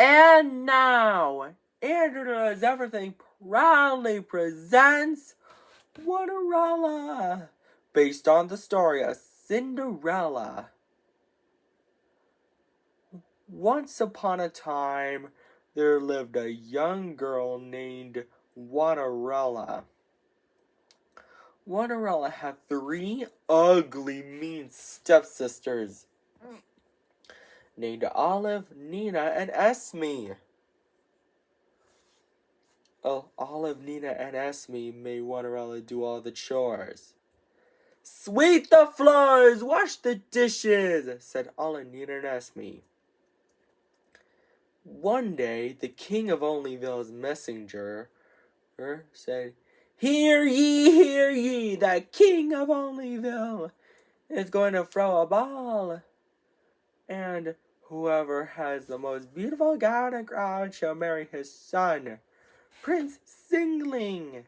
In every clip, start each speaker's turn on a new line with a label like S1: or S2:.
S1: And now, Andrew Does Everything proudly presents Cinderella, based on the story of Cinderella. Once upon a time, there lived a young girl named Cinderella. Cinderella had 3 ugly, mean stepsisters named Olive, Nina, and Esme. Olive, Nina, and Esme made Cinderella do all the chores. "Sweep the floors, wash the dishes," said Olive, Nina, and Esme. One day, the king of Onlyville's messenger said, hear ye, the king of Onlyville is going to throw a ball. And whoever has the most beautiful gown and crown shall marry his son, Prince Singling.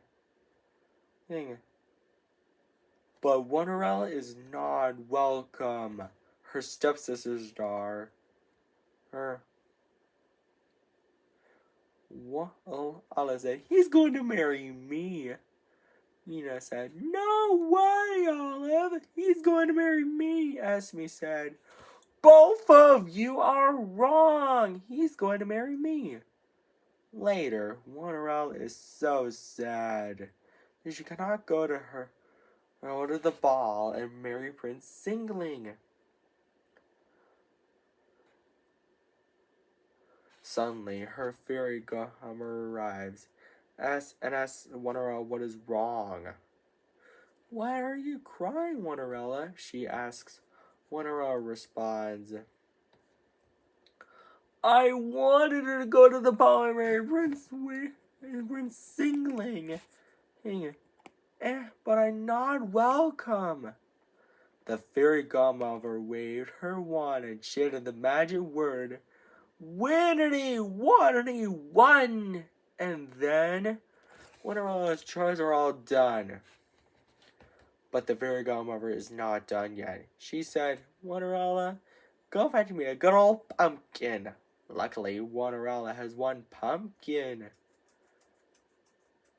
S1: But Cinderella is not welcome. Her stepsisters are. Olive said, he's going to marry me. Nina said, no way, Olive. He's going to marry me. Esme said, both of you are wrong. He's going to marry me. Later, Cinderella is so sad that she cannot go to the ball and marry Prince Singling. Suddenly, her fairy godmother arrives and asks Cinderella what is wrong. Why are you crying, Cinderella? She asks. Cinderella responds, I wanted her to go to the ball and marry Prince Singling, but I'm not welcome. The fairy godmother waved her wand and chanted the magic word, Winnity, Waterity, one! And then, Cinderella's chores are all done. But the fairy godmother is not done yet. She said, Cinderella, go fetch me a good old pumpkin. Luckily, Cinderella has one pumpkin.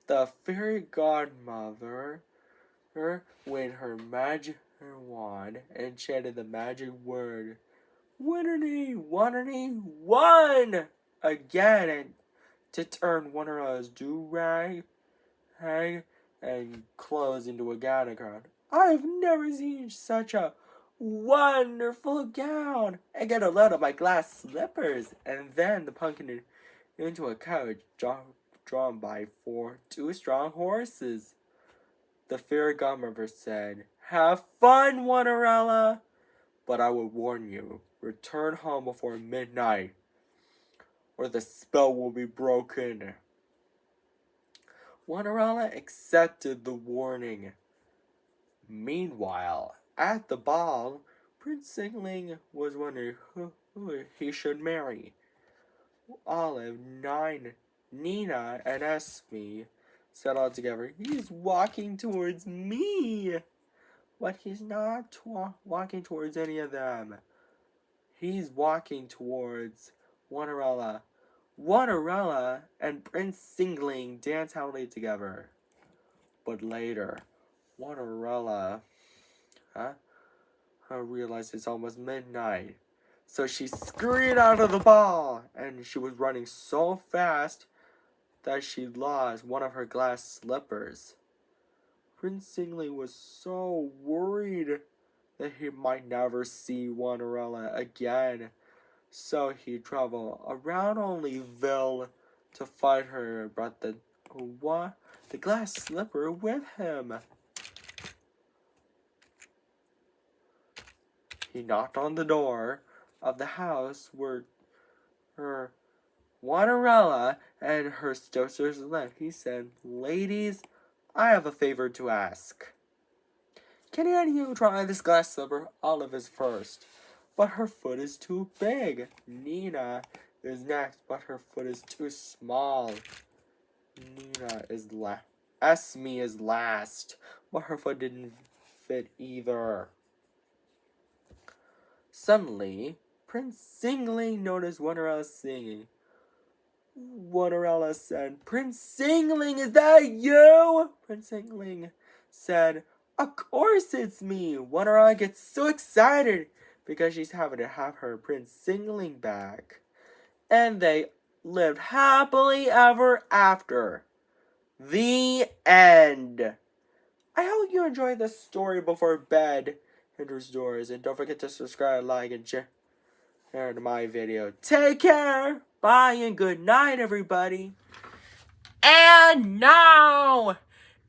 S1: The fairy godmother waved her magic wand and chanted the magic word, Winnity, Waterity, one! Again, and to turn Cinderella's do-rag and clothes into a gown. I've never seen such a wonderful gown. I get a load of my glass slippers, and then the pumpkin into a carriage drawn by 2 strong horses. The fairy godmother said, have fun, Cinderella, but I will warn you, return home before midnight, or the spell will be broken. Cinderella accepted the warning. Meanwhile, at the ball, Prince Singling was wondering who he should marry. Olive, Nina, and Esme said all together, he's walking towards me. But he's not walking towards any of them. He's walking towards Cinderella. Cinderella and Prince Singling dance happily together. But later, Cinderella realized it's almost midnight. So she scurried out of the ball, and she was running so fast that she lost one of her glass slippers. Prince Singling was so worried that he might never see Cinderella again. So he traveled around Onlyville to find her and brought the glass slipper with him. He knocked on the door of the house where her Cinderella and her stepsisters lived. He said, ladies, I have a favor to ask. Can any of you try this glass slipper? Olive is first, but her foot is too big. Nina is next, but her foot is too small. Esme is last, but her foot didn't fit either. Suddenly, Prince Singling noticed Cinderella singing. Cinderella said. Prince Singling, is that you? Prince Singling said, of course it's me. Cinderella gets so excited because she's having to have her Prince Singling back. And they lived happily ever after. The end. I hope you enjoyed this story before bed enters doors. And don't forget to subscribe, like, and share to my video. Take care. Bye and good night, everybody. And now,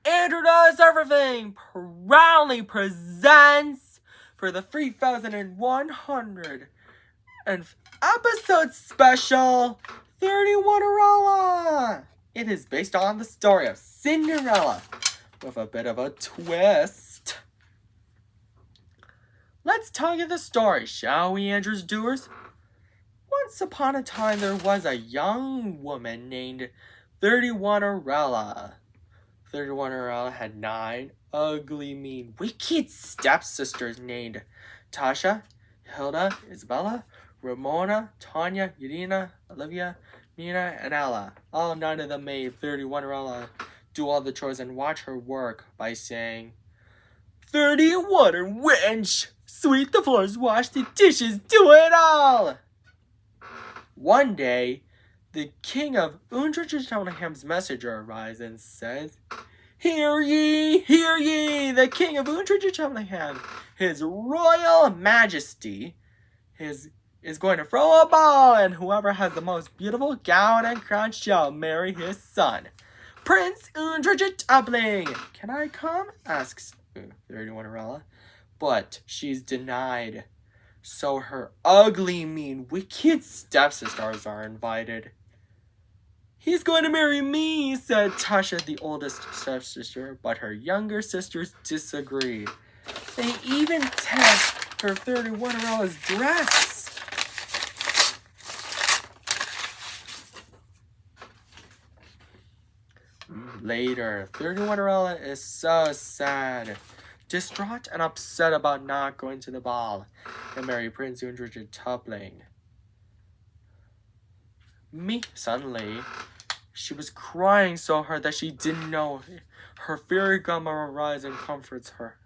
S1: Andrew Does Everything proudly presents for the 3100 and episode special 31-erella. It is based on the story of Cinderella with a bit of a twist. Let's tell you the story, shall we, Andrew's Doers? Once upon a time, there was a young woman named 31-erella. 31-erella had 9 ugly, mean, wicked stepsisters named Tasha, Hilda, Isabella, Ramona, Tanya, Irina, Olivia, Nina, and Ella. All 9 of them made 31-erella do all the chores and watch her work by saying, 31-er wench! Sweep the floors, wash the dishes, do it all! One day, the king of Undrichelmham's messenger arrives and says, hear ye, the king of Undrichelmham, his royal majesty, is going to throw a ball, and whoever has the most beautiful gown and crown shall marry his son, Prince Undrichelmham. Can I come? Asks 31-erella, but she's denied. So her ugly, mean, wicked stepsisters are invited. He's going to marry me, said Tasha, the oldest stepsister, but her younger sisters disagree. They even test her 31-erella's dress. Later, 31-erella is so sad, distraught and upset about not going to the ball and marry Prince Undrichelmham. Suddenly, she was crying so hard that she didn't know. Her fairy godmother arrives and comforts her.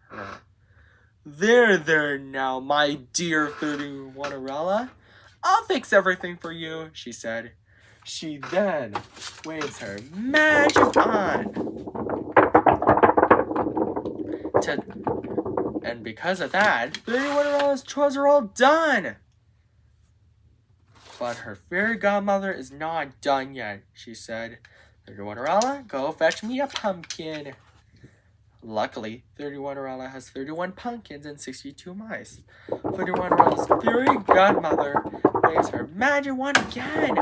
S1: There now, my dear 31-erella. I'll fix everything for you, she said. She then waves her magic wand. And because of that, 31-erella's chores are all done. But her fairy godmother is not done yet, she said. 31-erella, go fetch me a pumpkin. Luckily, 31-erella has 31 pumpkins and 62 mice. 31-erella's fairy godmother waves her magic wand again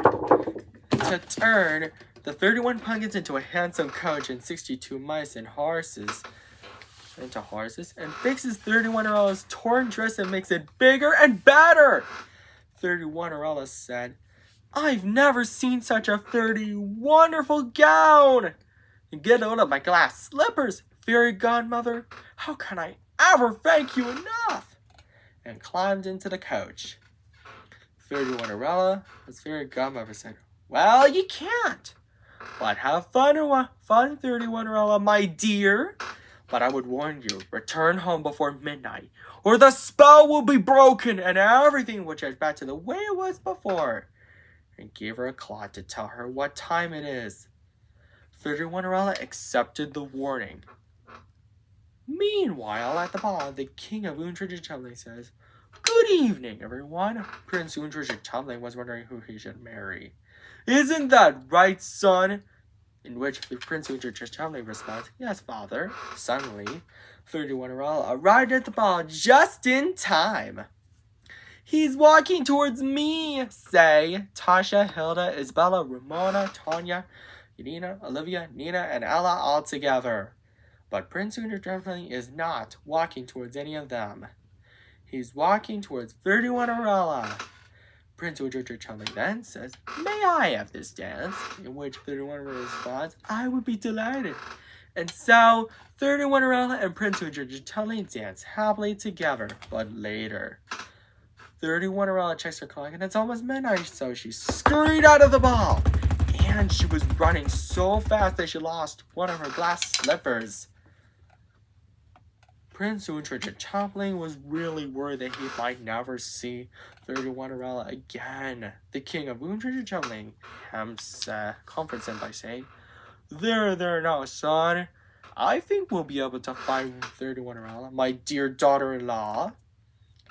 S1: to turn the 31 pumpkins into a handsome coach and 62 mice and horses and fixes 31-erella's torn dress and makes it bigger and better. 31-erella said, I've never seen such a wonderful gown. Get out of my glass slippers, fairy godmother. How can I ever thank you enough? And climbed into the coach. 31-erella, as fairy godmother said, well, you can't. But have fun, 31-erella, my dear. But I would warn you, return home before midnight, or the spell will be broken and everything will change back to the way it was before. And gave her a clock to tell her what time it is. 31-erella accepted the warning. Meanwhile, at the ball, the king of Undrichelmham says, good evening, everyone. Prince Undrichelmham was wondering who he should marry. Isn't that right, son? In which the Prince Undrichelmham responds, yes, father. Suddenly, 31-erella arrived at the ball just in time. He's walking towards me, say Tasha, Hilda, Isabella, Ramona, Tanya, Irina, Olivia, Nina, and Ella all together. But Prince Undrichelmham is not walking towards any of them. He's walking towards 31-erella. Prince Undrichelmham then says, may I have this dance? In which 31-erella responds, I would be delighted. And so, 31-erella and Prince Undrichelmham dance happily together, but later. 31-erella checks her clock and it's almost midnight, so she scurried out of the ball and she was running so fast that she lost one of her glass slippers. Prince Untreacher-Chompling was really worried that he might never see 31-Arella again. The king of Untreacher-Chompling comforts him by saying, There now, son. I think we'll be able to find 31-Arella, my dear daughter-in-law.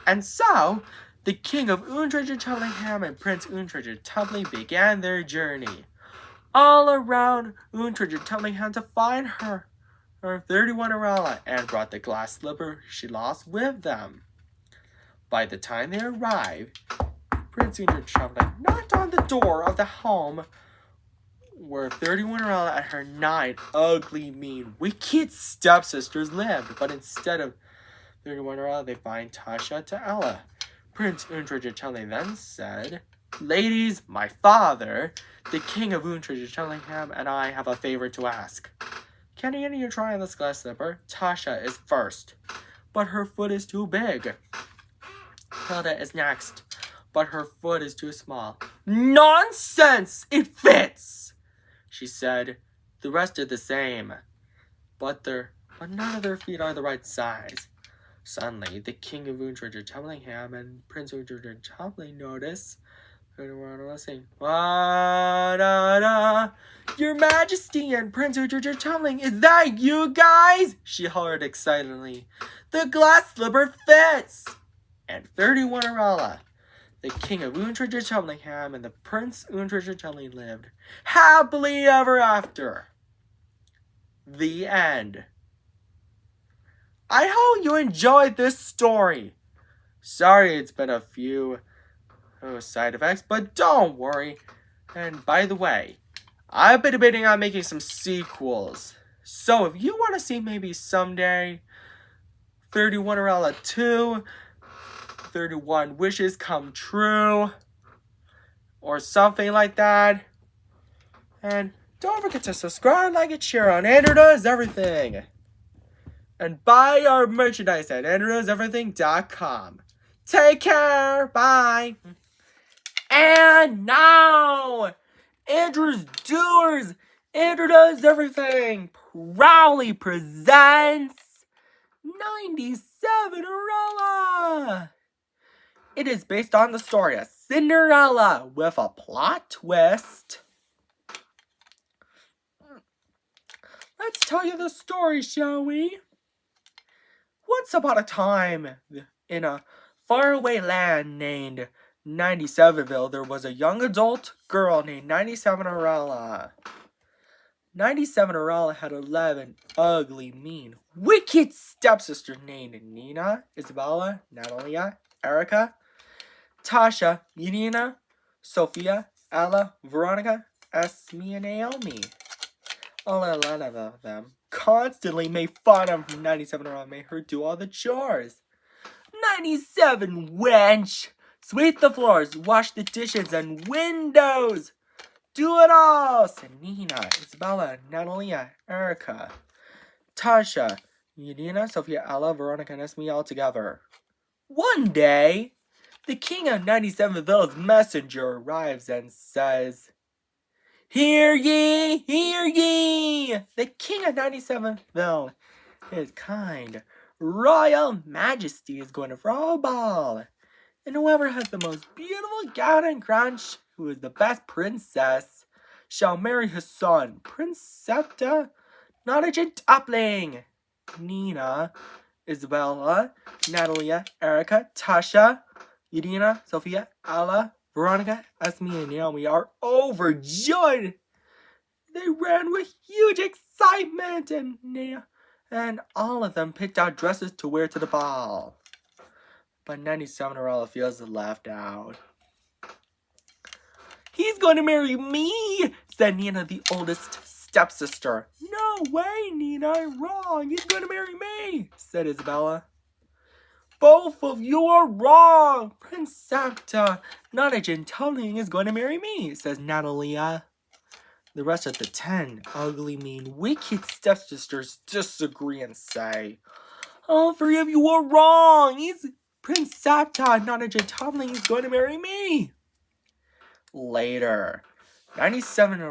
S1: And so, the king of Untreacher-Chompling and Prince Untreacher-Chompling began their journey all around Untreacher-Chompling to find her 31-Arella, and brought the glass slipper she lost with them. By the time they arrived, Prince Untreacher-Chompling knocked on the door of the home where 31-Arella and her 9 ugly, mean, wicked stepsisters lived. But instead of 31-Arella, they find Tasha to Ella. Prince Untreacher-Chompling then said, Ladies, my father, the king of Untreacher-Chompling and I have a favor to ask. Can any of you try on this glass slipper? Tasha is first, but her foot is too big. Hilda is next, but her foot is too small. Nonsense! It fits! She said. The rest are the same, but none of their feet are the right size. Suddenly, the king of Untreacher-Chompling and Prince Untreacher-Chompling noticed saying, Your Majesty and Prince Untreacher-Chompling, is that you guys? She hollered excitedly. The glass slipper fits! And 31-Arella, the king of Untreacher-Chompling and the Prince Untreacher-Chompling lived happily ever after. The end. I hope you enjoyed this story. Sorry it's been a few side effects, but don't worry. And by the way, I've been debating on making some sequels. So if you want to see maybe someday 31-Arella 2, 31 Wishes Come True, or something like that. And don't forget to subscribe, like, and share on Andrew Does Everything. And buy our merchandise at andrewdoeseverything.com. Take care. Bye. And now, Andrew's Doers, Andrew Does Everything, proudly presents 97-Arella. It is based on the story of Cinderella with a plot twist. Let's tell you the story, shall we? Once upon a time, in a faraway land named 97ville, there was a young adult girl named 97-Arella. 97-Arella had 11 ugly, mean, wicked stepsisters named Nina, Isabella, Natalia, Erica, Tasha, Yelena, Sophia, Ella, Veronica, Esme, and Naomi. All 11 of them constantly made fun of 97-Arella, made her do all the chores. 97, wench! Sweep the floors, wash the dishes and windows. Do it all, said Nina, Isabella, Natalia, Erica, Tasha, Yelena, Sophia, Ella, Veronica, and Esme all together. One day, the king of 97ville's messenger arrives and says, Hear ye, hear ye! The king of 97ville, his kind, royal majesty is going to throw a ball. And whoever has the most beautiful gown and crown, who is the best princess, shall marry his son, Prince Septa, Untreacher-Chompling. Nina, Isabella, Natalia, Erica, Tasha, Yelena, Sophia, Ella, Veronica, Esme, and Naomi are overjoyed. They ran with huge excitement, and all of them picked out dresses to wear to the ball. But 97-Arella feels left out. He's going to marry me, said Nina, the oldest stepsister. No way, Nina, I'm wrong. He's going to marry me, said Isabella. Both of you are wrong. Prince Septa, Untreacher-Chompling, is going to marry me, says Natalia. The rest of the 10 ugly, mean, wicked stepsisters disagree and say, all 3 of you are wrong. Prince Septa, Untreacher-Chompling, is going to marry me. Later, 97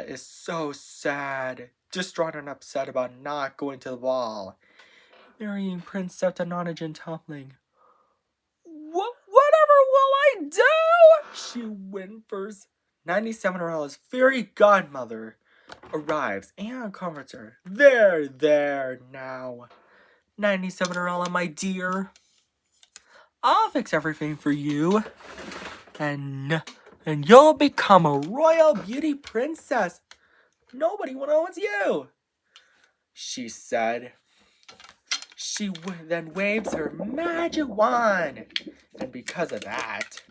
S1: is so sad, distraught and upset about not going to the ball. Marrying Prince Septanonage toppling. Whatever will I do? She whimpers. 97 fairy godmother arrives and comforts her. There now. 97 my dear. I'll fix everything for you. And you'll become a royal beauty princess. Nobody will know it's you, she said. She then waves her magic wand. And because of that,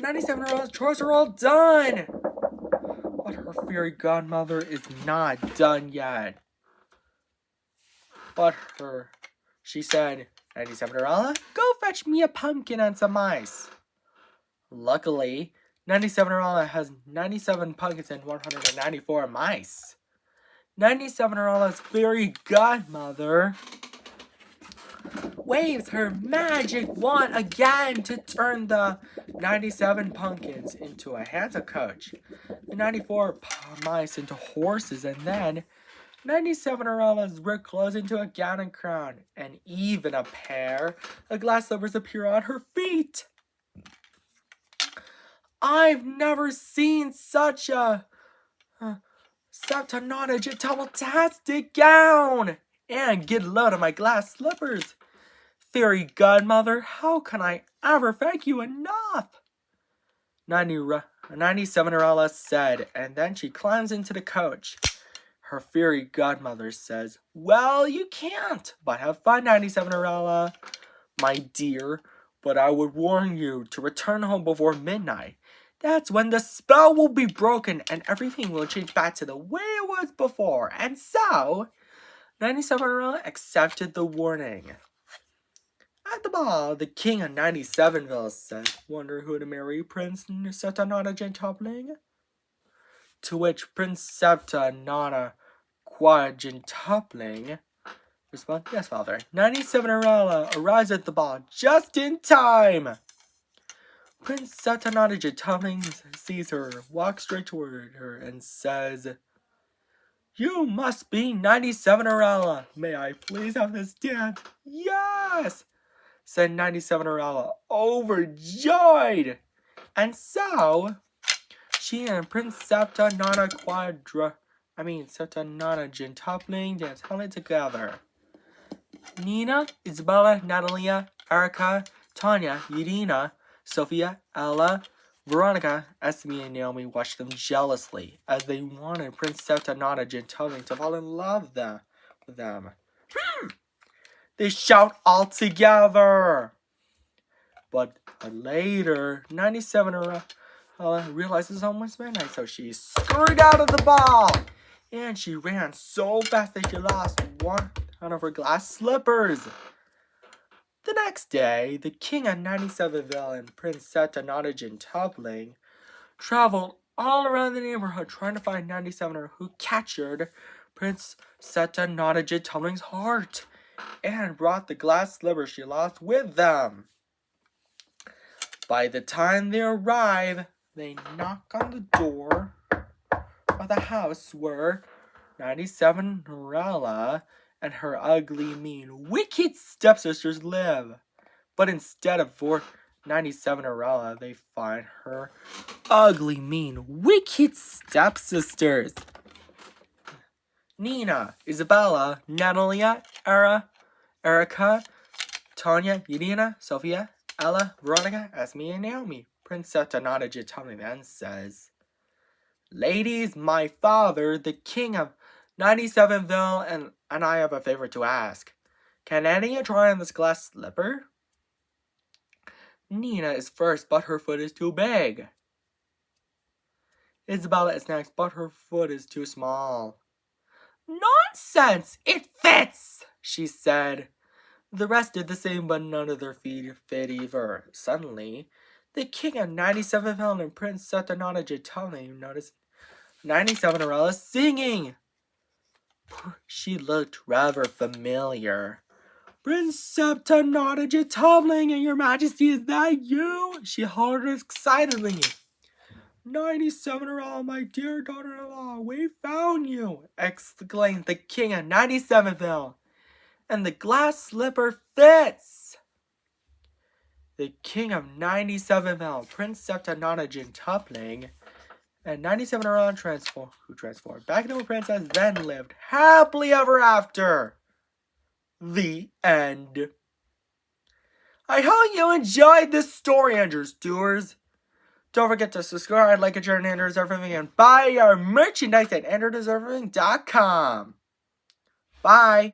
S1: 97 chores are all done. But her fairy godmother is not done yet. She said, 97 go fetch me a pumpkin and some mice. Luckily, 97 has 97 pumpkins and 194 mice. 97 fairy godmother waves her magic wand again to turn the 97 pumpkins into a handsome coach, the 94 mice into horses, and then 97 red clothes into a gown and crown, and even a pair of glass slippers appear on her feet. I've never seen such a Septanonage fantastic gown, and get a load of my glass slippers. Fairy godmother, how can I ever thank you enough? 97 said, and then she climbs into the coach. Her fairy godmother says, well, you can't, but have fun, 97 my dear, but I would warn you to return home before midnight. That's when the spell will be broken and everything will change back to the way it was before. And so, 97 accepted the warning. At the ball, the king of 97ville said, wonder who to marry, Prince Septanonage toppling? To which Prince Septanonage toppling responded, yes, father. 97 arrives at the ball just in time. Prince Septanonage toppling sees her, walks straight toward her, and says, you must be 97 May I please have this dance? Yes, said 97 overjoyed. And so, she and Prince Septanonage toppling dance held together. Nina, Isabella, Natalia, Erica, Tanya, Yelena, Sophia, Ella, Veronica, Esme, and Naomi watched them jealously as they wanted Prince Septanonage toppling to fall in love with them. They shout all together. But later, 97 realizes it's almost midnight, so she scurried out of the ball. And she ran so fast that she lost one of her glass slippers. The next day, the king of 97ville and Prince Septanonage toppling traveled all around the neighborhood trying to find 97 who captured Prince Septanonage toppling's heart and brought the glass slippers she lost with them. By the time they arrive, they knock on the door of the house where 97 and her ugly, mean, wicked stepsisters live. But instead of 97 they find her ugly, mean, wicked stepsisters. Nina, Isabella, Natalia, Erica, Tanya, Yelena, Sophia, Ella, Veronica, Esme, and Naomi. Prince Septanonage toppling then says, ladies, my father, the king of 97ville, and I have a favor to ask. Can any of you try on this glass slipper? Nina is first, but her foot is too big. Isabella is next, but her foot is too small. Nonsense! It fits! She said. The rest did the same, but none of their feet fit either. Suddenly, the king of 97ville and Prince Septanonage toppling noticed 97 singing. She looked rather familiar. Prince Septanonage toppling, and your majesty, is that you? She hollered excitedly. 97-year-old, my dear daughter-in-law, we found you! Exclaimed the king of 97ville. And the glass slipper fits! The king of 97ville, Prince Septanonagin Tupling, and 97-year-old who transformed back into a princess, then lived happily ever after. The end. I hope you enjoyed this story, Andrew Stewards. Don't forget to subscribe, like, and share, and Andrew Deserves Everything, and buy our merchandise at andrewdeserving.com. Bye.